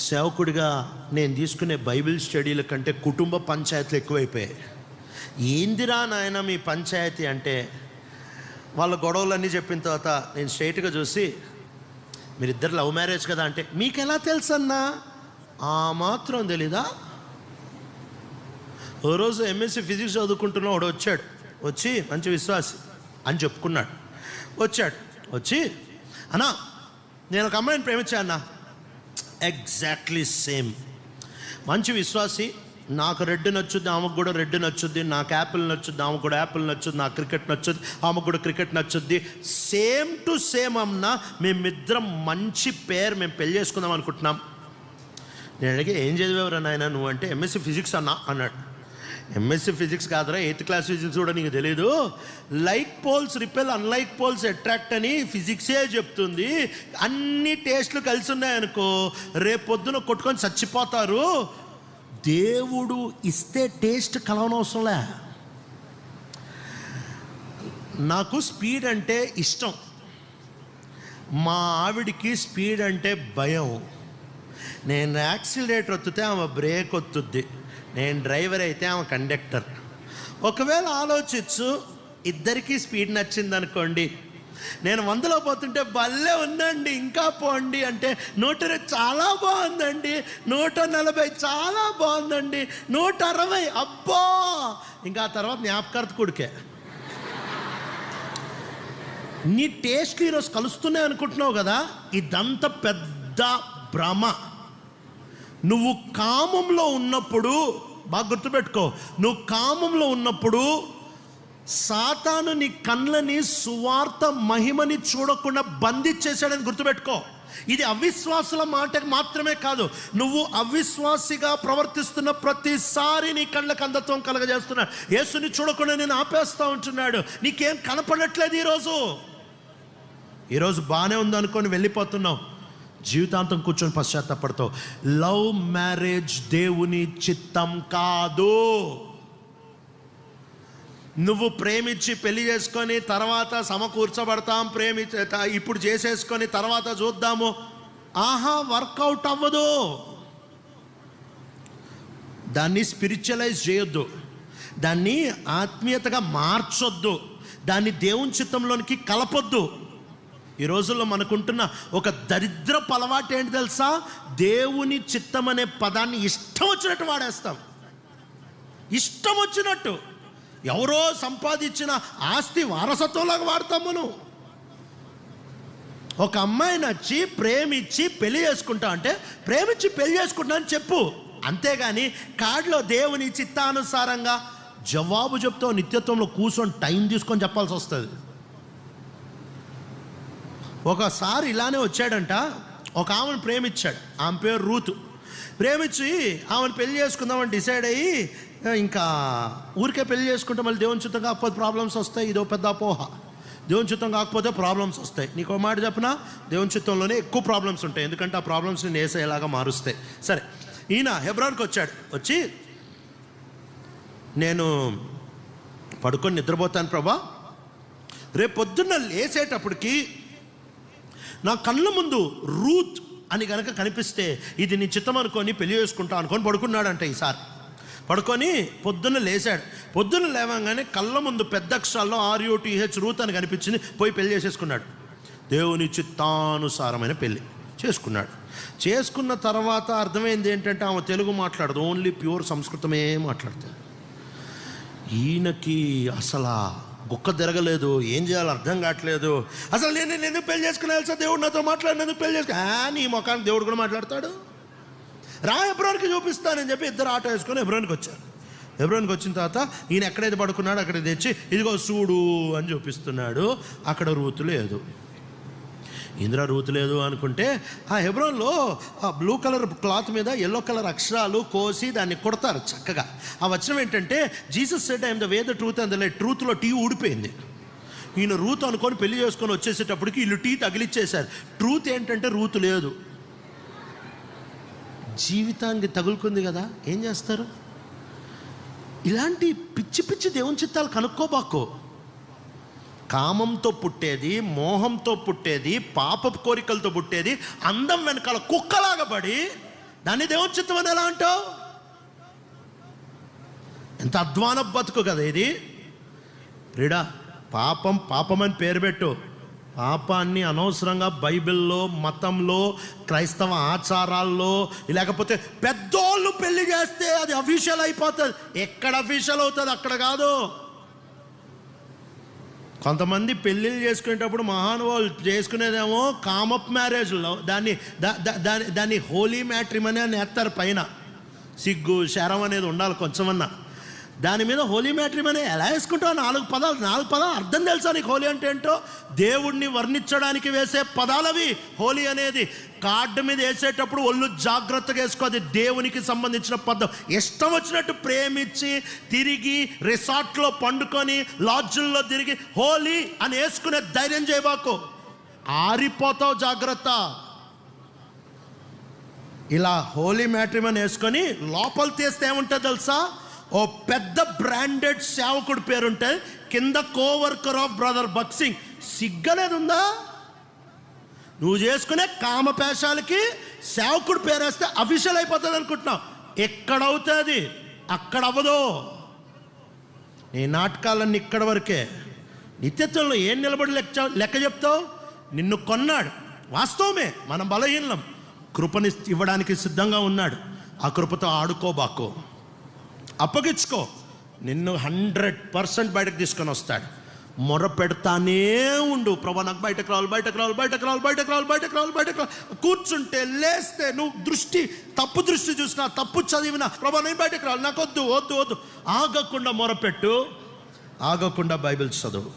సేవకుడిగా నేను తీసుకునే బైబిల్ స్టడీల కంటే కుటుంబ పంచాయతీలు ఎక్కువైపోయాయి. ఏందిరా నాయన మీ పంచాయతీ అంటే, వాళ్ళ గొడవలన్నీ చెప్పిన తర్వాత నేను స్ట్రైట్గా చూసి, మీరిద్దరు లవ్ మ్యారేజ్ కదా అంటే, మీకు ఎలా తెలుసన్నా? ఆ మాత్రం తెలీదా? ఓ రోజు ఎంఎస్సి ఫిజిక్స్ చదువుకుంటున్న వాడు వచ్చాడు. వచ్చి మంచి విశ్వాసి అని చెప్పుకున్నాడు. వచ్చి అన్నా నేను ఒక అమ్మాయిని ప్రేమించాను అన్నా. Exactly same. మంచి విశ్వాసి. నాకు రెడ్ నచ్చుద్ది, ఆమెకు కూడా రెడ్ నచ్చుద్ది. నాకు యాపిల్ నచ్చుద్ది, ఆమెకు కూడా యాపిల్ నచ్చుద్ది. నాకు క్రికెట్ నచ్చుద్ది, ఆమెకు కూడా క్రికెట్ నచ్చుద్ది. సేమ్ టు సేమ్ అన్నా. మేమిద్దరం మంచి పేరు, మేము పెళ్ళి చేసుకుందాం అనుకుంటున్నాం. నేను అడిగి, ఏం చదివేవరా నాయన నువ్వు అంటే, ఎంఎస్సి ఫిజిక్స్ అన్నా అన్నాడు. ఎంఎస్సి ఫిజిక్స్ కాదురా, 8th క్లాస్ ఫిజిక్స్ కూడా నీకు తెలీదు. Like poles repel, unlike poles attract అని ఫిజిక్సే చెప్తుంది. అన్ని టేస్ట్లు కలిసి ఉన్నాయనుకో, రేపొద్దున కొట్టుకొని చచ్చిపోతారు. దేవుడు ఇస్తే టేస్ట్ కలవనవసరంలే. నాకు స్పీడ్ అంటే ఇష్టం. మా ఆవిడికి స్పీడ్ అంటే భయం. నేను యాక్సిలరేటర్ ఒత్తితే ఆమె బ్రేక్ ఒత్తుద్ది. నేను డ్రైవర్ అయితే ఆమె కండక్టర్. ఒకవేళ ఆలోచించు, ఇద్దరికీ స్పీడ్ నచ్చింది అనుకోండి. నేను 100లో పోతుంటే భలే ఉందండి ఇంకా పోండి అంటే, 120 చాలా బాగుందండి, 140 చాలా బాగుందండి, 160 అబ్బా. ఇంకా ఆ తర్వాత జ్ఞాపకార్థ కొడుకే. నీ టేస్ట్ ఈరోజు కలుస్తున్నాయి అనుకుంటున్నావు కదా, ఇదంతా పెద్ద భ్రమ. నువ్వు కామంలో ఉన్నప్పుడు, బాగా గుర్తుపెట్టుకో, నువ్వు కామంలో ఉన్నప్పుడు సాతాను నీ కళ్ళని సువార్త మహిమని చూడకుండా బంధించేశాడని గుర్తుపెట్టుకో. ఇది అవిశ్వాసుల మాట మాత్రమే కాదు, నువ్వు అవిశ్వాసిగా ప్రవర్తిస్తున్న ప్రతిసారి నీ కళ్ళకు అంధత్వం కలగజేస్తున్నాడు. యేసుని చూడకుండా నేను ఆపేస్తూ ఉంటున్నాడు. నీకేం కనపడట్లేదు. ఈరోజు బాగానే ఉందనుకొని వెళ్ళిపోతున్నావు, జీవితాంతం కూర్చొని పశ్చాత్తాపడతావు. లవ్ మ్యారేజ్ దేవుని చిత్తం కాదు. నువ్వు ప్రేమించి పెళ్లి చేసుకొని తర్వాత సమకూర్చబడతాం, ఇప్పుడు చేసేసుకొని తర్వాత చూద్దాము, వర్కౌట్ అవ్వదు. దాన్ని స్పిరిచువలైజ్ చేయొద్దు, దాన్ని ఆత్మీయతగా మార్చొద్దు, దాన్ని దేవుని చిత్తంలోనికి కలపొద్దు. ఈ రోజుల్లో మనకుంటున్న ఒక దరిద్రపు అలవాటు ఏంటి తెలుసా? దేవుని చిత్తం అనే పదాన్ని ఇష్టం వచ్చినట్టు వాడేస్తాం. ఇష్టం వచ్చినట్టు ఎవరో సంపాదించిన ఆస్తి వారసత్వంలాగా వాడతాం మనం. ఒక అమ్మాయి నచ్చి ప్రేమించి పెళ్లి చేసుకుంటా అంటే, ప్రేమించి పెళ్లి చేసుకుంటా అని చెప్పు. అంతేగాని కాడ్లో దేవుని చిత్తానుసారంగా జవాబు చెప్తావు. నిత్యత్వంలో కూర్చొని టైం తీసుకొని చెప్పాల్సి వస్తుంది. ఒకసారి ఇలానే వచ్చాడంట, ఒక ఆమెను ప్రేమించాడు. ఆమె పేరు రూతు. ప్రేమించి ఆమెను పెళ్లి చేసుకుందామని డిసైడ్ అయ్యి, ఇంకా ఊరికే పెళ్లి చేసుకుంటే మళ్ళీ దేవుని చిత్తం కాకపోతే ప్రాబ్లమ్స్ వస్తాయి. ఇదో పెద్ద అపోహ. దేవుని చిత్తం కాకపోతే ప్రాబ్లమ్స్ వస్తాయి. నీకు ఒక మాట చెప్పినా, దేవుని చిత్తంలోనే ఎక్కువ ప్రాబ్లమ్స్ ఉంటాయి. ఎందుకంటే ఆ ప్రాబ్లమ్స్ని నేసేలాగా మారుస్తాయి. సరే, ఈయన హెబ్రోన్కి వచ్చాడు. వచ్చి, నేను పడుకొని నిద్రపోతాను ప్రభా, రేపు పొద్దున్న లేసేటప్పటికి నా కళ్ళ ముందు రూత్ అని కనుక కనిపిస్తే ఇది నీ చిత్తం అనుకొని పెళ్లి చేసుకుంటా అనుకొని పడుకున్నాడంట. ఈసారి పడుకొని పొద్దున్న లేచాడు. పొద్దున్న లేవగానే కళ్ళ ముందు పెద్ద అక్షరాల్లో RUTH రూత్ అని కనిపించింది. పోయి పెళ్లి చేసేసుకున్నాడు. దేవుని చిత్తానుసారమైన పెళ్లి చేసుకున్నాడు. చేసుకున్న తర్వాత అర్థమైంది ఏంటంటే, ఆమె తెలుగు మాట్లాడదు, ఓన్లీ ప్యూర్ సంస్కృతమే మాట్లాడుతుంది. ఈయనకి అసలు గుక్క తిరగలేదు, ఏం చేయాలో అర్థం కావట్లేదు. అసలు నేను ఎందుకు పెళ్లి చేసుకున్నాను సార్, దేవుడు నాతో మాట్లాడినందుకు పెళ్లి చేసుకున్నా. నీ ముఖానికి దేవుడు కూడా మాట్లాడతాడు. రా హెబ్రోన్కి చూపిస్తానని చెప్పి ఇద్దరు ఆటో వేసుకొని హెబ్రోన్కి వచ్చారు. హెబ్రోన్కి వచ్చిన తర్వాత ఈయన ఎక్కడైతే పడుకున్నాడో అక్కడ తెచ్చి, ఇదిగో చూడు అని చూపిస్తున్నాడు. అక్కడ రూతు లేదు. ఇంద్ర రూతు లేదు అనుకుంటే, ఆ హెబ్రోన్లో ఆ బ్లూ కలర్ క్లాత్ మీద ఎల్లో కలర్ అక్షరాలు కోసి దాన్ని కొడతారు చక్కగా. ఆ వచనం ఏంటంటే, Jesus said I am the way, the truth and the life. ట్రూత్లో టీ ఊడిపోయింది. ఈయన రూత్ అనుకొని పెళ్లి చేసుకొని వచ్చేసేటప్పటికి వీళ్ళు టీ తగిలిచ్చేశారు. ట్రూత్ ఏంటంటే రూతు లేదు. జీవితానికి తగులుకుంది కదా, ఏం చేస్తారు? ఇలాంటి పిచ్చి పిచ్చి దేవుని చిత్తాలు కనుక్కోబాకో. కామంతో పుట్టేది, మోహంతో పుట్టేది, పాపపు కోరికలతో పుట్టేది, అందం వెనకాల కుక్కలాగా పడి దాన్ని దేవుని చిత్తం అని ఎలా అంటావు? ఎంత అధ్వాన బతుకు కదా ఇది. ప్రియుడా, పాపం అని పేరు పెట్టు. పాపాన్ని అనవసరంగా బైబిల్లో, మతంలో, క్రైస్తవ ఆచారాల్లో, లేకపోతే పెద్దోళ్ళు పెళ్లి చేస్తే అది అఫీషియల్ అయిపోతుంది. ఎక్కడ అఫీషియల్ అవుతుంది? అక్కడ కాదు. కొంతమంది పెళ్ళిళ్ళు చేసుకునేటప్పుడు మహానుభావులు చేసుకునేదేమో కామప్ మ్యారేజ్లో దాన్ని హోలీ మ్యాట్రిమనీ అని ఎత్తారు. పైన సిగ్గు శరం అనేది ఉండాలి కొంచెమన్నా. దాని మీద హోలీ మ్యాట్రిమనీ ఎలా వేసుకుంటావు? నాలుగు పదాలు అర్థం తెలుసా నీకు? హోలీ అంటే ఏంటో దేవుణ్ణి వర్ణించడానికి వేసే పదాలవి. హోలీ అనేది కార్డు మీద వేసేటప్పుడు ఒళ్ళు జాగ్రత్తగా వేసుకో. అది దేవునికి సంబంధించిన పదం. ఇష్టం వచ్చినట్టు ప్రేమించి తిరిగి రిసార్ట్లో పండుకొని లాడ్జుల్లో తిరిగి హోలీ అని వేసుకునే ధైర్యం చేయబాకు, ఆరిపోతావు. జాగ్రత్త. ఇలా హోలీ మ్యాట్రిమనీ వేసుకొని లోపల తీస్తే ఏముంటుంది తెలుసా? ఓ పెద్ద బ్రాండెడ్ సేవకుడు పేరుంటే కింద కోవర్కర్ ఆఫ్ బ్రదర్ భక్సింగ్. సిగ్గలేదుందా? నువ్వు చేసుకునే కామపేశాలకి సేవకుడు పేరేస్తే అఫీషియల్ అయిపోతుంది అనుకుంటున్నావు. ఎక్కడవుతుంది? అక్కడ అవ్వదు. నీ నాటకాలన్నీ ఇక్కడ వరకే. నిత్యత్వంలో ఏం నిలబడి లెక్క చెప్తావు? నిన్ను కొన్నాడు, వాస్తవమే. మనం బలహీనం. కృపని ఇవ్వడానికి సిద్ధంగా ఉన్నాడు. ఆ కృపతో ఆడుకోబాకు, అప్పగించుకో. నిన్ను 100% బయటకు తీసుకొని వస్తాడు. మొర పెడతానే ఉండు, ప్రభా నాకు బయటకు రావాలి. కూర్చుంటే లేస్తే నువ్వు తప్పు దృష్టి చూసినా, తప్పు చదివినా, ప్రభా నేను బయటకు రావాలి, నాకు వద్దు. ఆగకుండా మొరపెట్టు, ఆగకుండా బైబిల్ చదువు.